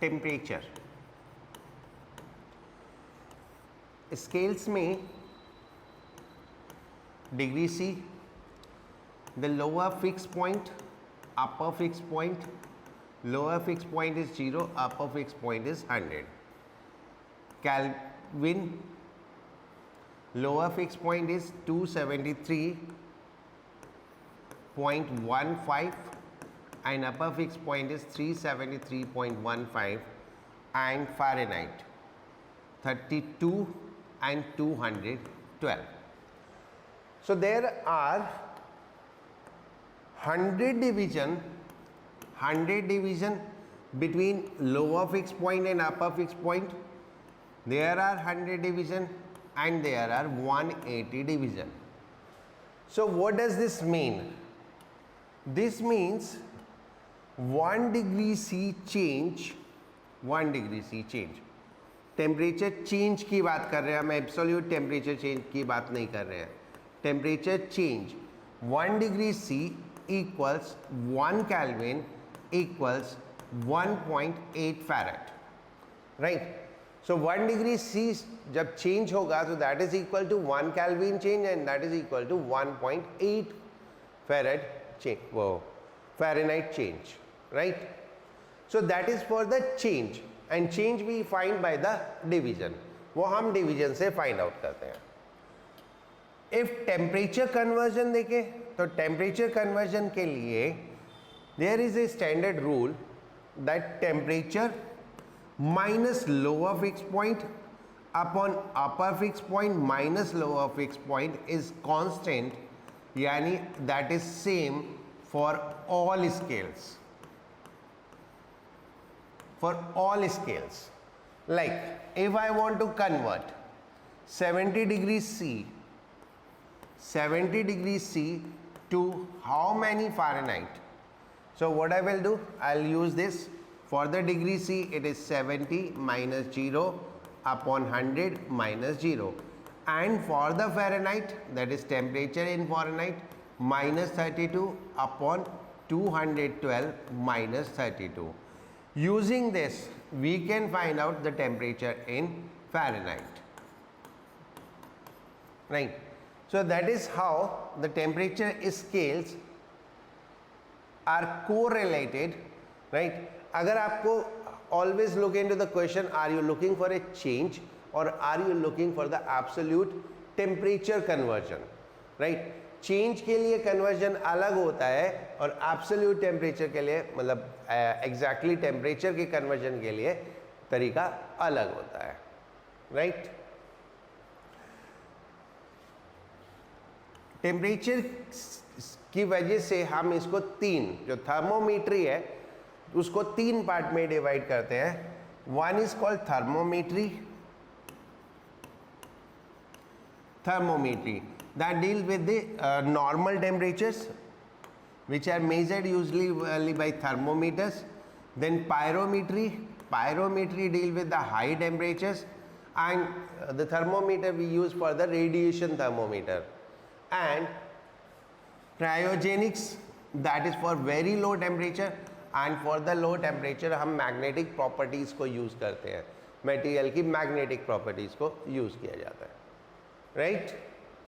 Temperature, scales में degree C, the lower fixed point, upper fixed point, lower fixed point is 0, upper fixed point is 100. Kelvin, lower fixed point is 273.15 and upper fixed point is 373.15, and Fahrenheit 32 and 212. So there are 100 division between lower fixed point and upper fixed point. There are 100 division and there are 180 division. So what does this mean? This means 1 degree C change, 1 degree C change, temperature change की बात कर रहे हैं हम, absolute temperature change की बात नहीं कर रहे हैं. Temperature change 1 degree C equals 1 kelvin equals 1.8 farad, right? So 1 degree C जब change होगा तो that is equal to 1 Kelvin change and that is equal to 1.8 farad change, वो Fahrenheit change, right? So that is for the change, and change we find by the division, वो हम division से find out करते हैं. If temperature conversion देखें तो temperature conversion के लिए there is a standard rule that temperature minus lower fixed point upon upper fixed point minus lower fixed point is constant, yani that is same for all scales. For all scales, like if I want to convert 70 degrees C to how many Fahrenheit? So what I will do, I'll use this. For the degree C, it is 70 minus 0 upon 100 minus 0. And for the Fahrenheit, that is temperature in Fahrenheit, minus 32 upon 212 minus 32. Using this, we can find out the temperature in Fahrenheit. Right? So that is how the temperature scales are correlated, right? अगर आपको always look into the question, are you looking for a change or are you looking for the absolute temperature conversion, right? Change के लिए conversion अलग होता है और absolute temperature के लिए, मतलब exactly temperature के conversion के लिए तरीका अलग होता है, right? टेम्परेचर की वजह से हम इसको तीन, जो थर्मोमीट्री है उसको तीन पार्ट में डिवाइड करते हैं. One is called thermometry that deal with the normal temperatures which are measured usually by thermometers. Then pyrometry deal with the high temperatures, and the thermometer we use for the radiation thermometer. And cryogenics, that is for very low temperature, and for the low temperature हम magnetic properties को use करते हैं, material की magnetic properties को use किया जाता है, right?